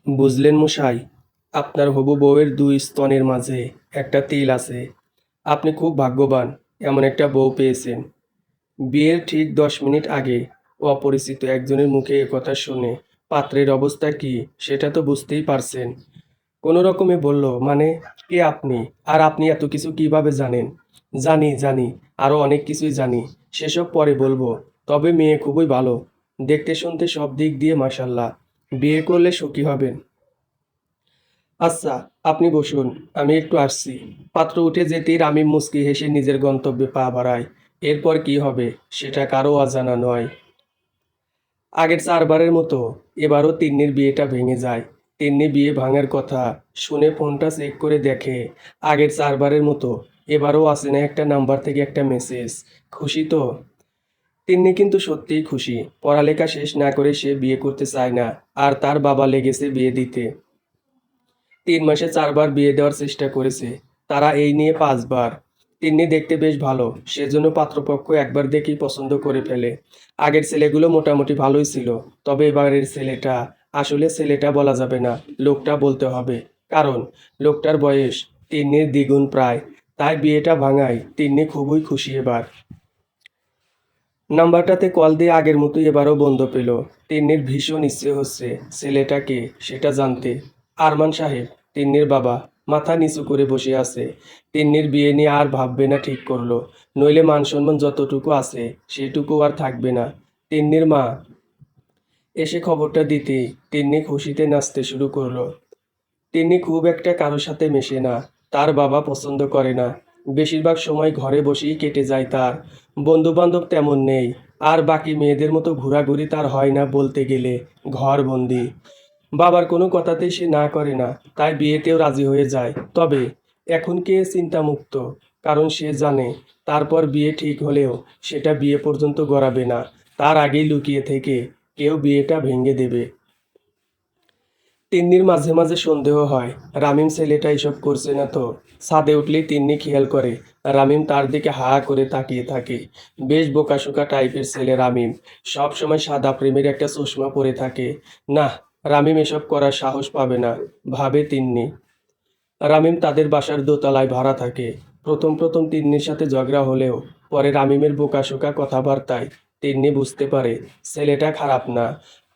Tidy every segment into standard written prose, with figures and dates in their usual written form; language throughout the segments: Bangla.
বুঝলেন মশাই, আপনার হবু বউয়ের দুই স্তনের মাঝে একটা তিল আছে। আপনি খুব ভাগ্যবান, এমন একটা বউ পেয়েছেন। বিয়ের ঠিক 10 মিনিট আগে অপরিচিত একজনের মুখে একথা শুনে পাত্রের অবস্থা কি সেটা তো বুঝতেই পারছেন। কোনো রকমে বলল, মানে কে আপনি, আর আপনি এত কিছু কিভাবে জানেন? জানি জানি, আরও অনেক কিছুই জানি, সেসব পরে বলবো। তবে মেয়ে খুবই ভালো, দেখতে শুনতে সব দিক দিয়ে মাশাল্লাহ। বিয়ে করলে সুখী হবেন। আচ্ছা, আপনি বসুন, আমি একটু আসছি। পাত্র উঠে যেতেই রামিম মুচকি হেসে নিজের গন্তব্যে পা বাড়ায়। এরপর কি হবে সেটা কারো অজানা নয়। আগের 4বারের মতো এবারও তিন্নির বিয়েটা ভেঙে যায়। তিন্নি বিয়ে ভাঙার কথা শুনে ফোনটা চেক করে দেখে আগের 4বারের মতো এবারও আসে না একটা নাম্বার থেকে একটা মেসেজ। খুশি তো? তিন্নি কিন্তু সত্যিই খুশি। পড়ালেখা শেষ না করে সে বিয়ে করতে চায় না, আর তার বাবা লেগেছে বিয়ে দিতে। 3 মাসে 4বার বিয়ে দেওয়ার চেষ্টা করেছে, তারা এই নিয়ে 5বার। তিন্নি দেখতে বেশ ভালো, সেজন্য পাত্রপক্ষ একবার দেখেই পছন্দ করে ফেলে। আগের ছেলেগুলো মোটামুটি ভালোই ছিল, তবে এবারের ছেলেটা, আসলে ছেলেটা বলা যাবে না, লোকটা বলতে হবে। কারণ লোকটার বয়স তিন্নির দ্বিগুণ প্রায়। তাই বিয়েটা ভাঙায় তিন্নি খুবই খুশি এবার। নাম্বারটাতে কল দিয়ে আগের মতোই এবারও বন্ধ পেল। তিন্নির ভীষণ ইচ্ছে হচ্ছে ছেলেটা কে সেটা জানতে। আরমান সাহেব, তিন্নির বাবা, মাথা নিচু করে বসে আছে। তিন্নির বিয়ে নিয়ে আর ভাববে না ঠিক করলো, নইলে মান সম্মান যতটুকু আছে সেটুকু আর থাকবে না। তিন্নির মা এসে খবরটা দিতেই তিন্নি খুশিতে নাচতে শুরু করলো। তিনি খুব একটা কারোর সাথে মেশে না, তার বাবা পছন্দ করে না। বেশিরভাগ সময় ঘরে বসেই কেটে যায় তার। বন্ধুবান্ধব তেমন নেই, আর বাকি মেয়েদের মতো ঘোরাঘুরি তার হয় না বলতে গেলে। ঘরবন্দি। বাবার কোনো কথাতেই সে না করে না, তাই বিয়েতেও রাজি হয়ে যায়। তবে এখন কে চিন্তামুক্ত, কারণ সে জানে তারপর বিয়ে ঠিক হলেও সেটা বিয়ে পর্যন্ত গড়াবে না, তার আগেই লুকিয়ে থেকে কেউ বিয়েটা ভেঙে দেবে। তিন্নির মাঝে মাঝে সন্দেহ হয় রামিম ছেলেটা এসব করছে না তো। ছাদে উঠলেই তিন্নি খেয়াল করে রামিম তার দিকে হা করে তাকিয়ে থাকে। বেশ বোকাশোকা টাইপের ছেলে রামিম, সব সময় সাদা প্রেমের একটা চশমা পরে থাকে। না, রামিম এসব করার সাহস পাবে না, ভাবে তিন্নি। রামিম তাদের বাসার দোতলায় ভাড়া থাকে। প্রথম প্রথম তিন্নির সাথে ঝগড়া হলেও পরে রামিমের বোকাশোকা কথাবার্তায় তিন্নি বুঝতে পারে ছেলেটা খারাপ না।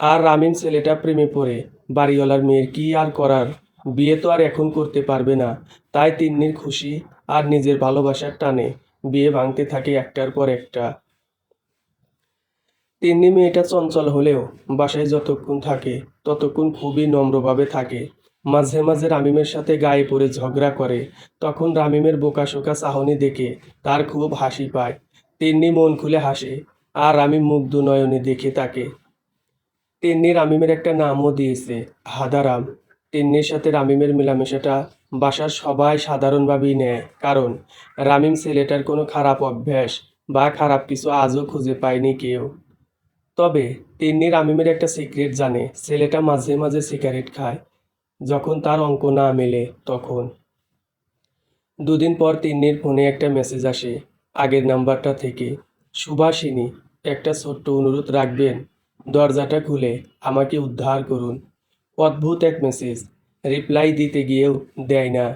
আর রামিম ছেলেটা প্রেমে পড়ে বাড়িওয়ালার মেয়ের কি আর করার, বিয়ে তো আর এখন করতে পারবে না। তাই তিন্নির খুশি আর নিজের ভালোবাসার টানে বিয়ে ভাঙতে থাকে একটার পর একটা। তিন্নি মেয়েটা চঞ্চল হলেও বাসায় যতক্ষণ থাকে ততক্ষণ খুবই নম্রভাবে থাকে। মাঝে মাঝে রামিমের সাথে গায়ে পড়ে ঝগড়া করে, তখন রামিমের বোকাশোকা চাহনি দেখে তার খুব হাসি পায়। তিন্নি মন খুলে হাসে, আর রামিম মুগ্ধ নয়নে দেখে তাকে। তিন্নি রামিমের একটা নামও দিয়েছে, হাদারাম। তিন্নির সাথে রামিমের মেলামেশাটা বাসার সবাই সাধারণভাবেই নেয়, কারণ রামিম ছেলেটার কোনো খারাপ অভ্যাস বা খারাপ কিছু আজও খুঁজে পায়নি কেউ। তবে তিন্নি রামিমের একটা সিক্রেট জানে, ছেলেটা মাঝে মাঝে সিগারেট খায়, যখন তার অঙ্ক না মেলে তখন। 2 দিন পর তিন্নির ফোনে একটা মেসেজ আসে আগের নাম্বারটা থেকে। সুভাষিনী, একটা ছোট্ট অনুরোধ রাখবেন, দরজাটা খুলে আমাকে উদ্ধার করুন। অদ্ভুত এক মেসেজ, রিপ্লাই দিতে গিয়েও দেয় না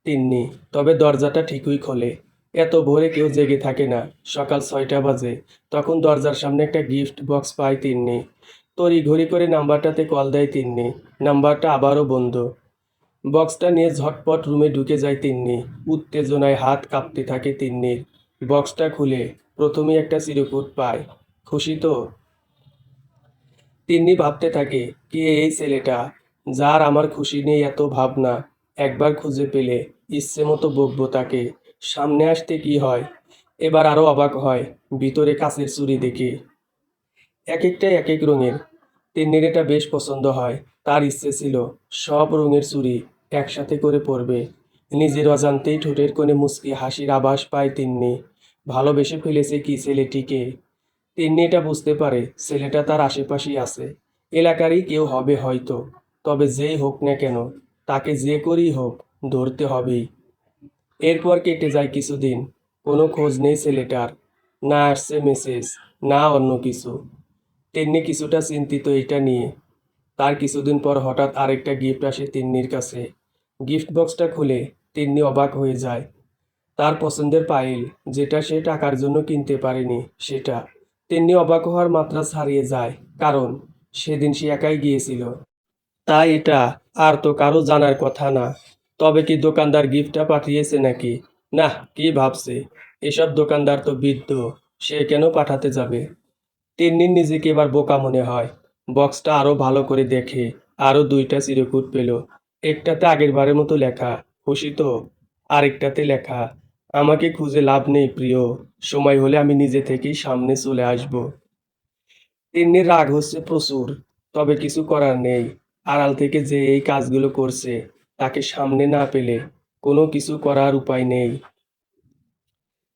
তিন্নি, তবে দরজাটা ঠিকই খোলে। এত ভোরে কেউ জেগে থাকে না, সকাল 6টা বাজে। তখন দরজার সামনে একটা গিফট বক্স পায় তিন্নি। তড়িঘড়ি করে নাম্বারটাতে কল দেয় তিন্নি। নাম্বারটা আবারও বন্ধ। বক্সটা নিয়ে ঝটপট রুমে ঢুকে যায় তিন্নি। উত্তেজনায় হাত কাঁপতে থাকে তিন্নির। বক্সটা খুলে প্রথমেই একটা চিরকুট পায়। খুশি তো? তিন্নি ভাবতে থাকে, কে এই ছেলেটা, যার আমার খুশি নেই এত ভাবনা। একবার খুঁজে পেলে ইচ্ছে মতো বকবো তাকে। সামনে আসতে কি হয়। এবার আরো অবাক হয় ভিতরে কাচের চুড়ি দেখে, এক একটাই এক এক রঙের। তিন্নির এটা বেশ পছন্দ হয়। তার ইচ্ছে ছিল সব রঙের চুড়ি একসাথে করে পরবে। নিজের অজান্তেই ঠোঁটের কোণে মুচকি হাসির আভাস পায় তিন্নি। ভালোবেসে ফেলেছে কি ছেলেটিকে। তিন্নি এটা বুঝতে পারে ছেলেটা তার আশেপাশেই আছে, এলাকারই কেউ হবে হয়তো। তবে যেই হোক না কেন, তাকে যে করেই হোক ধরতে হবেই। এরপর কেটে যায় কিছুদিন, কোনো খোঁজ নেই ছেলেটার। না আসছে মেসেজ, না অন্য কিছু। তিন্নি কিছুটা চিন্তিত এটা নিয়ে। তার কিছুদিন পর হঠাৎ আরেকটা গিফট আসে তিন্নির কাছে। গিফট বক্সটা খুলে তিন্নি অবাক হয়ে যায়। তার পছন্দের পাইল, যেটা সে টাকার জন্য কিনতে পারেনি, সেটা। তিন্নি অবাক হওয়ার মাত্রা ছাড়িয়ে যায়, কারণ সেদিন সে একাই গিয়েছিল। তাই এটা আর তো কারো জানার কথা না। তবে কি দোকানদার গিফটটা পাঠিয়েছে নাকি? না, কি ভাবছে? এসব দোকানদার তো বৃদ্ধ, সে কেন পাঠাতে যাবে? তিন্নির নিজেকে এবার বোকা মনে হয়। বক্সটা আরো ভালো করে দেখে আরো দুইটা চিরকুট পেল। একটাতে আগের বারের মতো লেখা, খুশি তো? আরেকটাতে লেখা, আমাকে খুঁজে লাভ নেই প্রিয়, সময় হলে আমি নিজে থেকেই সামনে চলে আসব। তিন্নির রাগ হচ্ছে প্রচুর, তবে কিছু করার নেই। আড়াল থেকে যে এই কাজগুলো করছে, তাকে সামনে না পেলে কোনো কিছু করার উপায় নেই।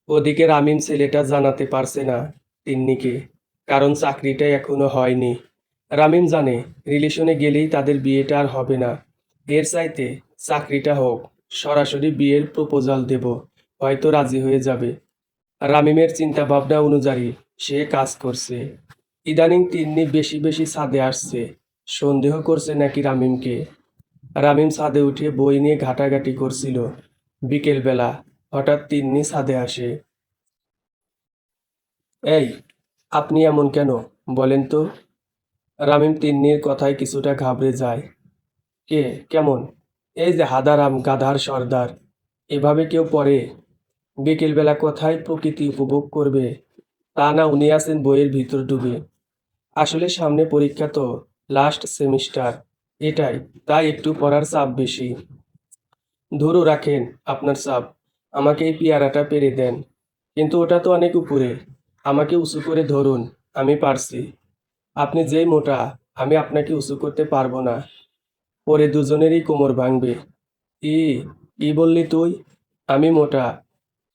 ওদিকে রামিম ছেলেটা জানাতে পারছে না তিন্নিকে, কারণ চাকরিটা এখনো হয়নি। রামিম জানে রিলেশনে গেলেই তাদের বিয়েটা আর হবে না। এর চাইতে চাকরিটা হোক, সরাসরি বিয়ের প্রপোজাল দেব, হয়তো রাজি হয়ে যাবে। রামিমের চিন্তা ভাবনা অনুযায়ী সে কাজ করছে। ইদানিং তিন্নি বেশি বেশি ছাদে আসছে, সন্দেহ করছে নাকি রামিমকে। রামিম ছাদে উঠে বই নিয়ে ঘাটাঘাটি করছিল। বিকেলবেলা হঠাৎ তিন্নি ছাদে আসে। এই, আপনি এমন কেন, বলেন তো? রামিম তিন্নির কথায় কিছুটা ঘাবড়ে যায়। কে, কেমন? এই যে হাদারাম গাধার সর্দার, এভাবে কেউ পড়ে? বিকেলবেলা কোথায় প্রকৃতি উপভোগ করবে, তা না উনি আছেন বইয়ের ভিতর ডুবে। আসলে সামনে পরীক্ষা তো, লাস্ট সেমিস্টার, এটাই, তাই একটু পড়ার চাপ বেশি। ধরু রাখেন আপনার চাপ, আমাকে এই পেয়ারাটা পেরে দেন। কিন্তু ওটা তো অনেক উপরে, আমাকে উঁচু করে ধরুন, আমি পারছি। আপনি যেই মোটা, আমি আপনাকে উঁচু করতে পারবো না, পরে দুজনেরই কোমর ভাঙবে। ই কি বললি তুই? আমি মোটা?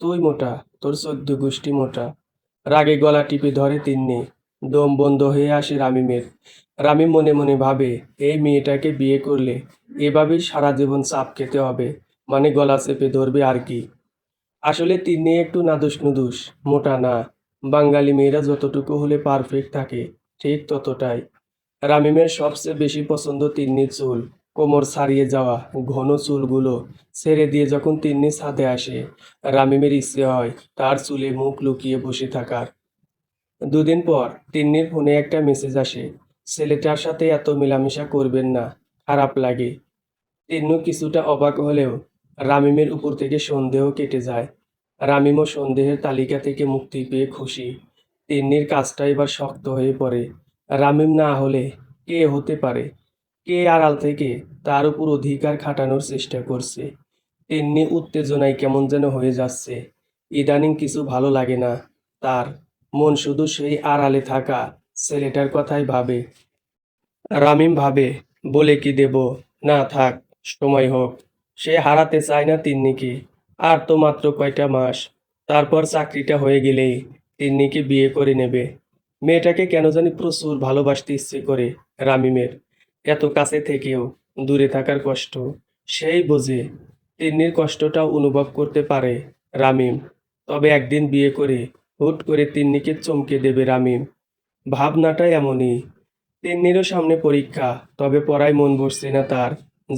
তুই মোটা, তোর 14 গোষ্ঠী মোটা। রাগে গলা টিপে ধরে তিন্নি। দম বন্ধ হয়ে আসে রামিমের। রামিম মনে মনে ভাবে, এই মেয়েটাকে বিয়ে করলে এভাবেই সারা জীবন চাপ খেতে হবে, মানে গলা চেপে ধরবে আর কি। আসলে তিন্নি একটু নাদুস নুদুস, মোটা না। বাঙালি মেয়েরা যতটুকু হলে পারফেক্ট থাকে, ঠিক ততটাই। রামিমের সবচেয়ে বেশি পছন্দ তিন্নির চুল, কোমর ছাড়িয়ে যাওয়া ঘন চুলগুলো ছেড়ে দিয়ে যখন তিন্নি ছাদে আসে, রামিমের ইচ্ছে হয় তার চুলে মুখ লুকিয়ে বসে থাকার। দুদিন পর তিন্নির ফোনে একটা মেসেজ আসে, ছেলেটার সাথে এত মেলামেশা করবেন না, খারাপ লাগে। তিন্নু কিছুটা অবাক হলেও রামিমের উপর থেকে সন্দেহ কেটে যায়। রামিমও সন্দেহের তালিকা থেকে মুক্তি পেয়ে খুশি। তিন্নির কাজটা এবার শক্ত হয়ে পড়ে। রামিম না হলে কে হতে পারে? কে আড়াল থেকে তার উপর অধিকার খাটানোর চেষ্টা করছে? তিন্নি উত্তেজনায় কেমন যেন হয়ে যাচ্ছে। ইদানিং কিছু ভালো লাগে না তার। মন শুধু সেই আড়ালে থাকা ছেলেটার কথাই ভাবে। রামিম ভাবে, বলে কি দেব, না থাক, সময় হোক। সে হারাতে চায় না তিন্নিকে। আর তো মাত্র কয়টা মাস, তারপর চাকরিটা হয়ে গেলেই তিন্নিকে বিয়ে করে নেবে। মেয়েটাকে কেন জানি প্রচুর ভালোবাসতে ইচ্ছে করে রামিমের। এত কাছে থেকেও দূরে থাকার কষ্ট সেই বোঝে। তিন্নির কষ্টটা অনুভব করতে পারে রামিম। তবে একদিন বিয়ে করে হুট করে তিন্নিকে চমকে দেবে রামিম। ভাবনাটা এমনই। তিন্নিরও সামনে পরীক্ষা, তবে পড়ায় মন বসছে না তার।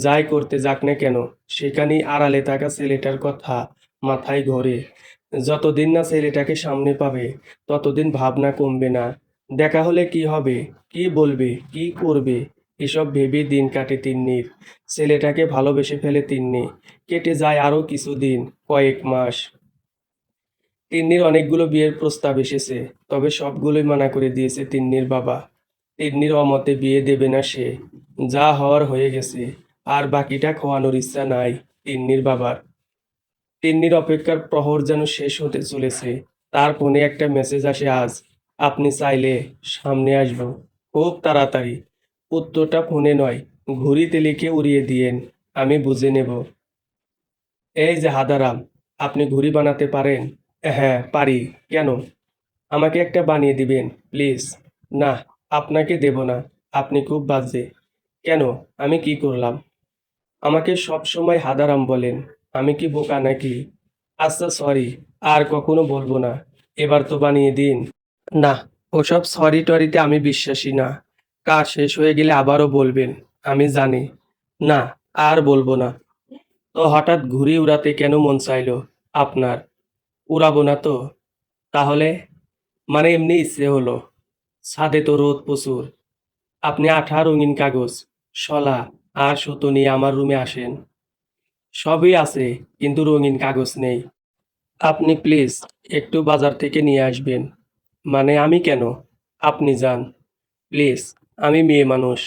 যাই করতে যাক না কেন, সেখানেই আড়ালে থাকা ছেলেটার কথা মাথায় ঘোরে। যতদিন না ছেলেটাকে সামনে পাবে, ততদিন ভাবনা কমবে না। দেখা হলে কি হবে, কি বলবে, কি করবে, এসব ভেবে দিন কাটে তিন্নির। ছেলেটাকে ভালোবেসে ফেলে তিন্নি। কেটে যায় আরো কিছুদিন, কয়েক মাস। তিন্নির অনেকগুলো বিয়ের প্রস্তাব এসেছে, তবে সবগুলোই মানা করে দিয়েছে তিন্নির বাবা। তিন্নির অমতে বিয়ে দেবে না সে। যা হওয়ার হয়ে গেছে, আর বাকিটা খোয়ানোর ইচ্ছা নাই তিন্নির বাবার। তিন্নির অপেক্ষার প্রহর যেন শেষ হতে চলেছে। তার ফোনে একটা মেসেজ আসে আজ, আপনি চাইলে সামনে আসবো, খুব তাড়াতাড়ি। উত্তরটা ফোনে নয়, ঘড়িতে লিখে উড়িয়ে দিয়েন, আমি বুঝে নেব। এই যে হাদারাম, আপনি ঘুড়ি বানাতে পারেন? হ্যাঁ পারি। কেন? আমাকে একটা বানিয়ে দিবেন প্লিজ। না, আপনাকে দেব না, আপনি খুব বাজে। কেন? আমি কি করলাম? আমাকে সব সময় হাদারাম বলেন, আমি কি বোকা নাকি? আচ্ছা সরি, আর কখনো বলবো না। এবার তো বানিয়ে দিন। না, ওসব সরি টরিতে আমি বিশ্বাসী না। কাজ শেষ হয়ে গেলে আবারও বলবেন, আমি জানি। না, আর বলবো না। তো হঠাৎ ঘুড়ি উড়াতে কেন মন চাইলো আপনার? উড়াবো না তো? তাহলে? মানে এমনি ইচ্ছে হলো। ছাদে তো রোদ প্রচুর। আপনি আঠা, রঙিন কাগজ, শলা আর সুতো নিয়ে আমার রুমে আসেন। সবই আছে, কিন্তু রঙিন কাগজ নেই। আপনি প্লিজ একটু বাজার থেকে নিয়ে আসবেন। মানে আমি কেন? আপনি যান প্লিজ। আমি মেয়ে মানুষ,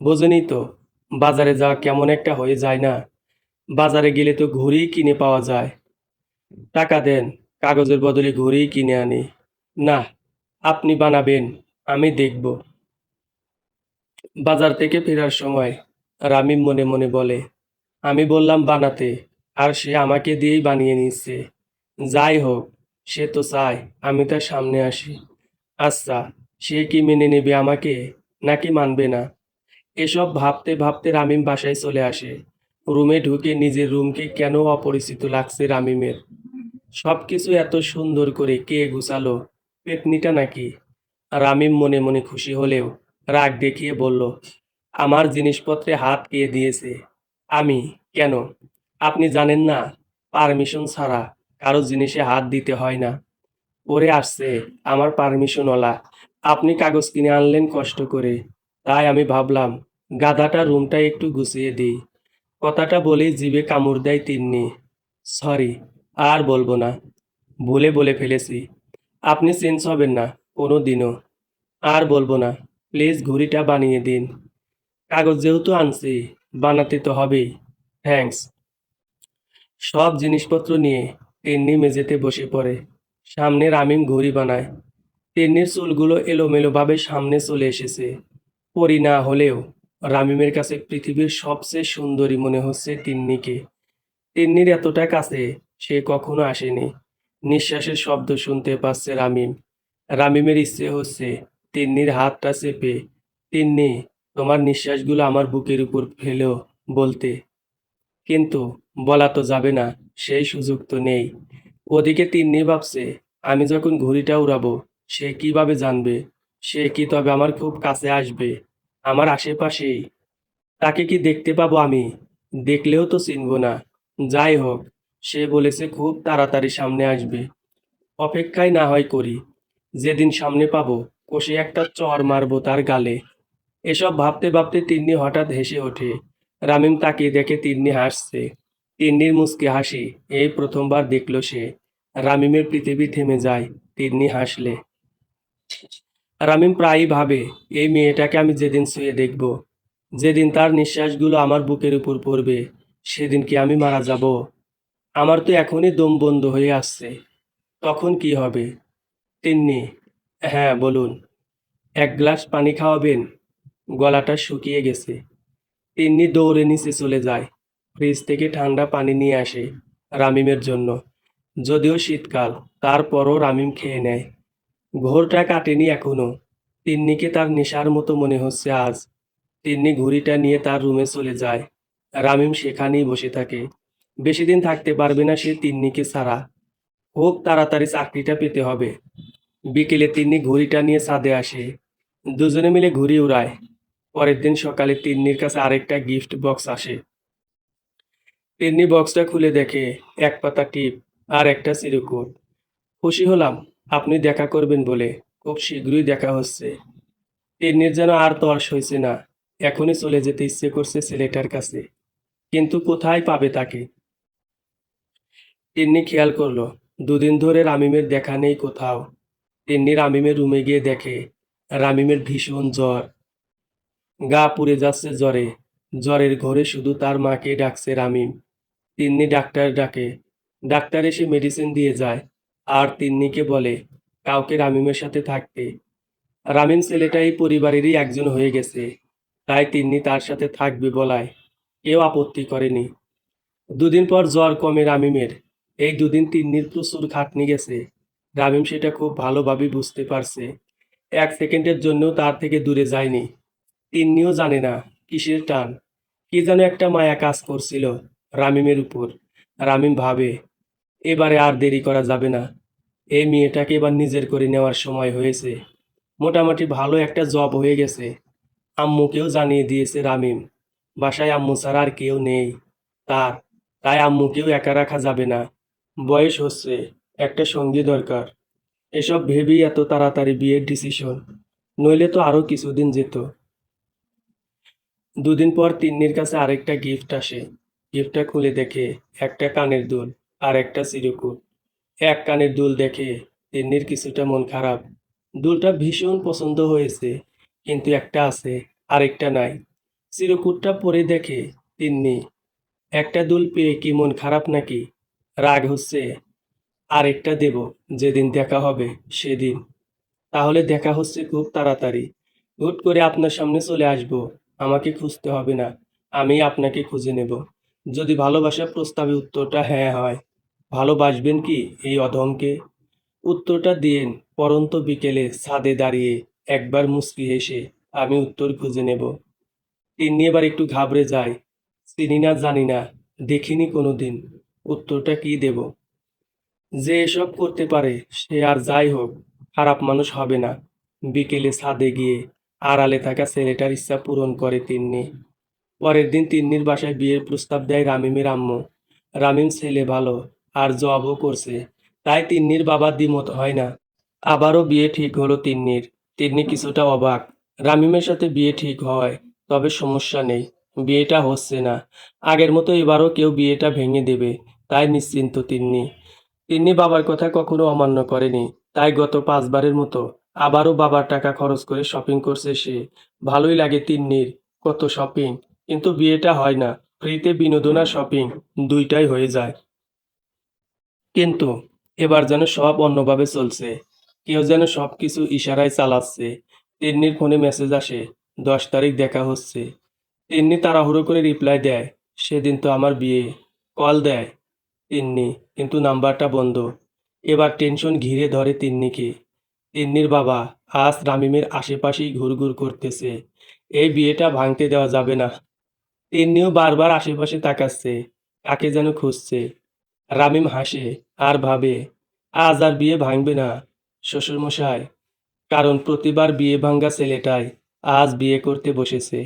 বোঝেনই তো। বাজারে যাওয়া কেমন একটা হয়ে যায় না? বাজারে গেলে তো ঘড়ি কিনে পাওয়া যায়। টাকা দেন, কাগজের বদলে ঘড়ি কিনে আনি। না, আপনি বানাবেন, আমি দেখব। বাজার থেকে ফেরার সময় রামিম মনে মনে বলে, আমি বললাম বানাতে, আর সে আমাকে দিয়েই বানিয়ে নিচ্ছে। যাই হোক, সে তো চায় আমি তার সামনে আসি। আচ্ছা, সে কি মেনে নেবে আমাকে, নাকি মানবে না? এসব ভাবতে ভাবতে রামিম বাসায় চলে আসে। রুমে ঢুকে নিজের রুমকে কেন অপরিচিত লাগছে রামিমের। সবকিছু এত সুন্দর করে কে গুছালো? পেতনিটা নাকি? রামিম মনে মনে খুশি হলেও রাগ দেখিয়ে বলল, আমার জিনিসপত্রে হাত কে দিয়েছে? আমি। কেন? আপনি জানেন না, পারমিশন ছাড়া কারো জিনিসে হাত দিতে হয় না। পরে আসছে আমার পারমিশনওয়ালা। আপনি কাগজ কিনে আনলেন কষ্ট করে, তাই আমি ভাবলাম গাধাটা রুমটা একটু গুছিয়ে দিই। কথাটা বলেই জিভে কামড় দেয় তিন্নি। সরি, আর বলবো না। ভুলে বলে ফেলেছি। আপনি চেঞ্জ হবেন না কোনো দিনও। আর বলবো না। প্লিজ ঘড়িটা বানিয়ে দিন। কাগজ যেহেতু আনছি, বানাতে তো হবেই। থ্যাঙ্কস। সব জিনিসপত্র নিয়ে তিন্নি মেঝেতে বসে পড়ে। সামনে রামিম ঘড়ি বানায়। তিন্নির চুলগুলো এলোমেলোভাবে সামনে চলে এসেছে। পরি না হলেও রামিমের কাছে পৃথিবীর সবচেয়ে সুন্দরী মনে হচ্ছে তিন্নিকে। তিন্নির এতটা কাছে সে কখনো আসেনি। নিঃশ্বাসের শব্দ শুনতে পাচ্ছে রামিম। রামিমের ইচ্ছে হচ্ছে তিন্নির হাতটা চেপে, তিন্নি, তোমার নিঃশ্বাসগুলো আমার বুকের উপর ফেলেও বলতে। কিন্তু বলা তো যাবে না, সেই সুযোগ তো নেই। ওদিকে তিন্নি ভাবছে, আমি যখন ঘুড়িটা উড়াবো, সে কিভাবে জানবে? সে কি তবে আমার খুব কাছে আসবে? আমার আশেপাশেই? তাকে কি দেখতে পাবো আমি? দেখলেও তো চিনব না। যাই হোক, সে বলেছে খুব তাড়াতাড়ি সামনে আসবে। অপেক্ষায় না হয় করি। যেদিন সামনে পাবো, কষে একটা চড় মারবো তার গালে। এসব ভাবতে ভাবতে তিন্নি হঠাৎ হেসে ওঠে। রামিম তাকিয়ে দেখে তিন্নি হাসছে। তিন্নির মুচকি হাসি এই প্রথমবার দেখলো সে। রামিমের পৃথিবী থেমে যায় তিন্নি হাসলে। রামিম প্রায়ই ভাবে, এই মেয়েটাকে আমি যেদিন ছুঁয়ে দেখব, যেদিন তার নিঃশ্বাসগুলো আমার বুকের উপর পড়বে, সেদিন কি আমি মারা যাব? আমার তো এখনই দম বন্ধ হয়ে আসছে। তখন কি হবে? তিন্নি। হ্যাঁ, বলুন। এক গ্লাস পানি খাওয়াবেন? গলাটা শুকিয়ে গেছে। তিন্নি দৌড়ে নিচে চলে যায়। ফ্রিজ থেকে ঠান্ডা পানি নিয়ে আসে রামিমের জন্য। যদিও শীতকাল, তারপরও রামিম খেয়ে নেয়। ঘোরটা কাটেনি এখনো। তিন্নিকে তার নেশার মতো মনে হচ্ছে আজ। তিন্নি ঘুড়িটা নিয়ে তার রুমে চলে যায়। রামিম সেখানেই বসে থাকে। বেশি দিন থাকতে পারবে না সে তিন্নিকে ছাড়া। খুব তাড়াতাড়ি চাকরিটা পেতে হবে। বিকেলে তিন্নি ঘুড়িটা নিয়ে ছাদে আসে। দুজনে মিলে ঘুড়ি উড়ায়। পরের দিন সকালে তিন্নির কাছে আরেকটা গিফট বক্স আসে। তিন্নি বক্সটা খুলে দেখে এক পাতা টিপ আর একটা চিরকুট। খুশি হলাম আপনি দেখা করবেন বলে। খুব শীঘ্রই দেখা হচ্ছে। তিন্নির যেন আর তর সইছে না। এখনই চলে যেতে ইচ্ছে করছে ছেলেটার কাছে। কিন্তু কোথায় পাবে তাকে? তিন্নি খেয়াল করলো, দুদিন ধরে রামিমের দেখা নেই কোথাও। তিন্নি রামিমের রুমে গিয়ে দেখে রামিমের ভীষণ জ্বর। গা পুড়ে যাচ্ছে জ্বরে। জ্বরের ঘোরে শুধু তার মাকে ডাকছে রামিম। তিন্নি ডাক্তার ডাকে। ডাক্তার এসে মেডিসিন দিয়ে যায়। আর তিন্নিকে বলে কাউকে রামিমের সাথে থাকতে। রামিম ছেলেটা এই পরিবারেরই একজন হয়ে গেছে। তাই তিন্নি তার সাথে থাকবে বলায় কেউ আপত্তি করেনি। দুদিন পর জ্বর কমে রামিমের। এই দুদিন তিন্নির প্রচুর খাটনি গেছে। রামিম সেটা খুব ভালোভাবে বুঝতে পারছে। এক সেকেন্ডের জন্যও তার থেকে দূরে যায়নি। তিন্নিও জানে না কিসের টান। কি যেন একটা মায়া কাজ করছিল রামিমের উপর। রামিম ভাবে, এবারে আর দেরি করা যাবে না। এই মেয়েটাকে এবার নিজের করে নেওয়ার সময় হয়েছে। মোটামুটি ভালো একটা জব হয়ে গেছে। আম্মুকেও জানিয়ে দিয়েছে রামিম, বাসায় আম্মু ছাড়া আর কেউ নেই তার, তাই আম্মুকেও একা রাখা যাবে না। বয়স হচ্ছে, একটা সঙ্গী দরকার। এসব ভেবেই এত তাড়াতাড়ি বিয়ের ডিসিশন, নইলে তো আরো কিছুদিন যেত। দুদিন পর তিন্নির কাছে আরেকটা গিফট আসে। গিফটটা খুলে দেখে একটা কানের দুল আর একটা চিরকুট। এক কানের দুল দেখে তিন্নির কিছুটা মন খারাপ। দুলটা ভীষণ পছন্দ হয়েছে, কিন্তু একটা আছে, আরেকটা নাই। চিরকুটটা পরে দেখে তিন্নি, একটা দুল পেয়ে কি মন খারাপ নাকি? রাগ হচ্ছে। আরেকটা দেব, যেদিন দেখা হবে সেদিন। তাহলে দেখা হচ্ছে খুব তাড়াতাড়ি। হুট করে আপনার সামনে চলে আসব। আমাকে খুঁজতে হবে না, আমি আপনাকে খুঁজে নেব। যদি ভালোবাসার প্রস্তাবে উত্তরটা হ্যাঁ হয়, ভালোবাসবেন কি এই অধমকে? উত্তরটা দিয়েন। পরন্ত বিকেলে ছাদে দাঁড়িয়ে একবার মুচকি হেসে আমি উত্তর খুঁজে নেব। তিন্নি এবার একটু ঘাবড়ে যায়। চিনি না, জানি না, দেখিনি কোনোদিন। উত্তরটা কি দেব? যে এসব করতে পারে সে আর যাই হোক খারাপ মানুষ হবে না। বিকেলে ছাদে গিয়ে আড়ালে থাকা ছেলেটার ইচ্ছা পূরণ করে তিন্নি। পরের দিন তিন্নির বাসায় বিয়ের প্রস্তাব দেয় রামিমের আম্মু। রামিম ছেলে ভালো, আর জবও করছে, তাই তিন্নির বাবার দ্বিমত হয় না। আবারও বিয়ে ঠিক হলো তিন্নির। তিন্নি কিছুটা অবাক। রামিমের সাথে বিয়ে ঠিক হয়, তবে সমস্যা নেই, বিয়েটা হচ্ছে না। আগের মতো এবারও কেউ বিয়েটা ভেঙে দেবে, তাই নিশ্চিন্ত তিন্নি। তিন্নি বাবার কথা কখনো অমান্য করেনি, তাই গত 5বারের মতো আবারও বাবার টাকা খরচ করে শপিং করছে সে। ভালোই লাগে তিন্নির, কত শপিং, কিন্তু বিয়েটা হয় না। ফ্রিতে বিনোদন আর শপিং দুইটাই হয়ে যায়। কিন্তু এবার যেন সব অন্যভাবে চলছে। কেউ যেন সবকিছু ইশারায় চালাচ্ছে। তিন্নির ফোনে মেসেজ আসে, 10 তারিখ দেখা হচ্ছে। তিন্নি তাড়াহুড়ো করে রিপ্লাই দেয়, সেদিন তো আমার বিয়ে। কল দেয় তিন্নি, কিন্তু নাম্বারটা বন্ধ। এবার টেনশন ঘিরে ধরে তিন্নিকে। তিন্নির বাবা আজ রামিমের আশেপাশেই ঘুরঘুর করতেছে। এই বিয়েটা ভাঙতে দেওয়া যাবে না। তিন্নিও বারবার আশেপাশে তাকাচ্ছে, কাকে যেন খুঁজছে। রামিম হাসে আর ভাবে, আজ আর বিয়ে ভাঙবে না শ্বশুরমশাই, কারণ প্রতিবার বিয়ে ভাঙ্গা ছেলেটাই আজ বিয়ে করতে বসেছে।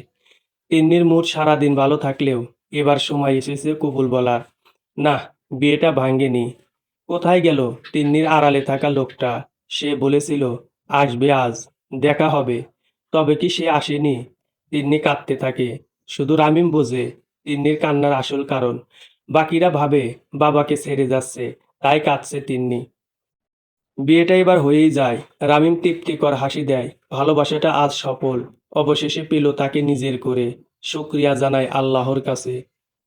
তিন্নির মুড সারাদিন ভালো থাকলেও এবার সময় এসেছে কবুল বলার। না, বিয়েটা ভাঙেনি। কোথায় গেল তিন্নির আড়ালে থাকা লোকটা? সে বলেছিল আসবে আজ, দেখা হবে। তবে কি সে আসেনি? তিন্নি কাঁদতে থাকে। শুধু রামিম বোঝে তিন্নির কান্নার আসল কারণ। বাকিরা ভাবে বাবাকে ছেড়ে যাচ্ছে, তাই কাঁদছে তিন্নি। বিয়েটা এবার হয়েই যায়। রামিম তৃপ্তিকর হাসি দেয়। ভালোবাসাটা আজ সফল। অবশেষে পেল তাকে নিজের করে। শুক্রিয়া জানায় আল্লাহর কাছে।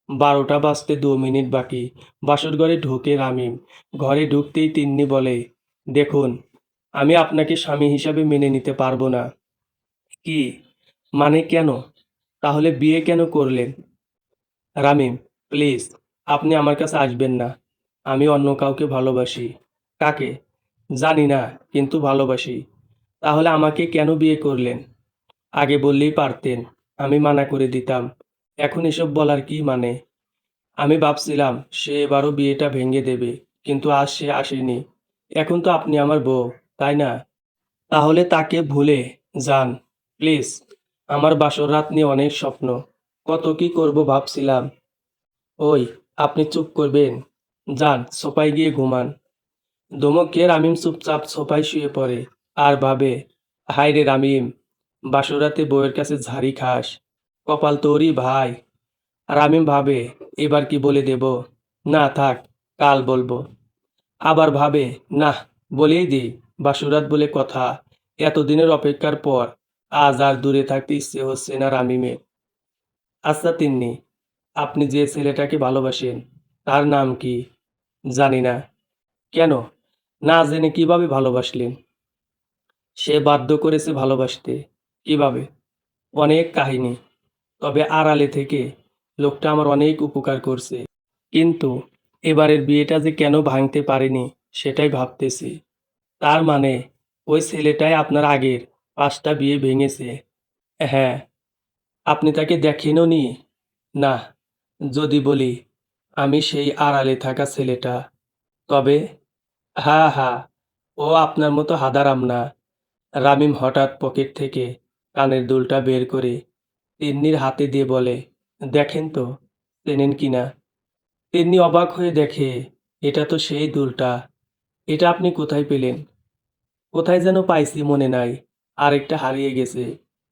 12টা বাজতে 2 মিনিট বাকি। বাসর ঘরে ঢোকে রামিম। ঘরে ঢুকতেই তিন্নি বলে, দেখুন, আমি আপনাকে স্বামী হিসাবে মেনে নিতে পারবো না। কি? মানে কেন? তাহলে বিয়ে কেন করলেন? রামিম, প্লিজ, আপনি আমার কাছে আসবেন না। আমি অন্য কাউকে ভালোবাসি। কাকে? জানি না, কিন্তু ভালোবাসি। তাহলে আমাকে কেন বিয়ে করলেন? আগে বললেই পারতেন, আমি মানা করে দিতাম। এখন এসব বলার কি মানে? আমি ভাবছিলাম সে এবারও বিয়েটা ভেঙে দেবে, কিন্তু আজ সে আসেনি। এখন তো আপনি আমার বউ, তাই না? তাহলে তাকে ভুলে যান, প্লিজ। আমার বাসর রাত নিয়ে অনেক স্বপ্ন, কত কি করব ভাবছিলাম। ওই, আপনি চুপ করবেন? যান সোফায় গিয়ে ঘুমান। ধমক খেয়ে রামিম চুপচাপ সোফায় শুয়ে পড়ে আর ভাবে, হায় রে রামিম, বাসরাতে বউয়ের কাছে ঝাড়ি খাস, কপাল তোরই ভাই। রামিম ভাবে, এবার কি বলে দেব? না থাক, কাল বলবো। আবার ভাবে, না, বলেই দিই, বাসুরাত বলে কথা। এতদিনের অপেক্ষার পর আজ আর দূরে থাকতে ইচ্ছে হচ্ছে না রামিমের। আচ্ছা তিন্নি, আপনি যে ছেলেটাকে ভালোবাসেন তার নাম কি? জানি না। কেন? না জেনে কিভাবে ভালোবাসলেন? সে বাধ্য করেছে ভালোবাসতে। কিভাবে? অনেক কাহিনী। তবে আড়ালে থেকে লোকটা আমার অনেক উপকার করছে। কিন্তু এবারের বিয়েটা যে কেন ভাঙতে পারেনি সেটাই ভাবতেছি। তার মানে ওই ছেলেটাই আপনার আগের 5টা বিয়ে ভেঙেছে? হ্যাঁ। আপনি তাকে দেখেনওনি? না। যদি বলি আমি সেই আড়ালে থাকা ছেলেটা, তবে? হ্যাঁ হ্যাঁ, ও আপনার মতো হাদারাম না। রামিম হঠাৎ পকেট থেকে কানের দুলটা বের করে তিন্নির হাতে দিয়ে বলে, দেখেন তো চেনেন কিনা। তিন্নি অবাক হয়ে দেখে, এটা তো সেই দুলটা। এটা আপনি কোথায় পেলেন? কোথায় যেন পাইছি মনে নাই, আরেকটা হারিয়ে গেছে।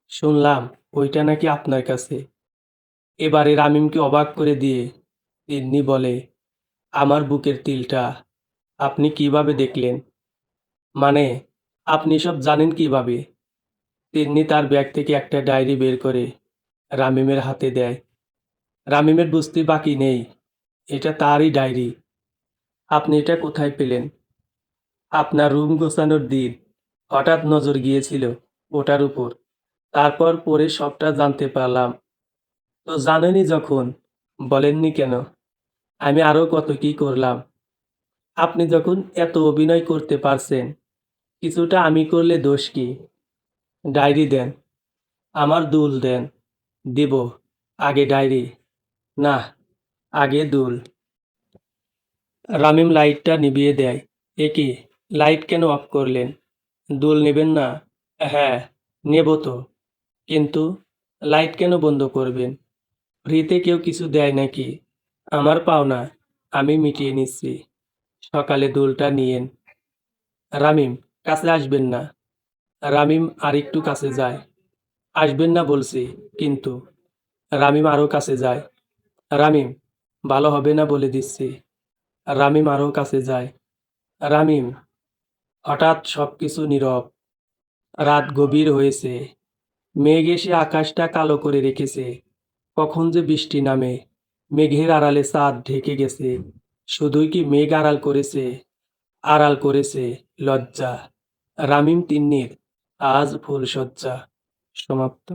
শুনলাম ওইটা নাকি আপনার কাছে। এবারে রামিমকে অবাক করে দিয়ে তিন্নি বলে, আমার বুকের তিলটা আপনি কিভাবে দেখলেন? মানে, আপনি সব জানেন কিভাবে? তিন্নি তার ব্যাগ থেকে একটা ডায়েরি বের করে রামিমের হাতে দেয়। রামিমের বুঝতে বাকি নেই, এটা তারই ডায়েরি। আপনি এটা কোথায় পেলেন? আপনার রুম গোছানোর দিন হঠাৎ নজর গিয়েছিল ওটার উপর। তারপর পরে সবটা জানতে পারলাম। তো জানেনই যখন, বলেননি কেন? আমি আরো কত কি করলাম। আপনি যখন এত অভিনয় করতে পারছেন, কিছুটা আমি করলে দোষ কি? ডায়েরি দেন। আমার দুল দেন। দিব। আগে ডায়েরি। না, আগে দুল। রামিম লাইটটা নিভিয়ে দেয়। এ কি, লাইট কেন অফ করলেন? দুল নেবেন না? হ্যাঁ, নেব তো। কিন্তু লাইট কেন বন্ধ করবেন? ফ্রিতে কেউ কিছু দেয় নাকি? আমার পাওনা আমি মিটিয়ে নিচ্ছি। সকালে দুলটা নিয়েন। রামিম, কাছে আসবেন না। রামিম আরেকটু কাছে যায়। আসবেন না বলছি, কিন্তু। রামিম আরও কাছে যায়। রামিম, ভালো হবে না বলে দিচ্ছি। রামিম আরও কাছে যায়। রামিম। হঠাৎ সবকিছু নীরব। রাত গভীর হয়েছে। মেঘ এসে আকাশটা কালো করে রেখেছে। কখন যে বৃষ্টি নামে। মেঘের আড়ালে চাঁদ ঢেকে গেছে। শুধুই কি মেঘ আড়াল করেছে? আড়াল করেছে লজ্জা। রামিম তিন্নির আজ ফুলশয্যা। সমাপ্ত।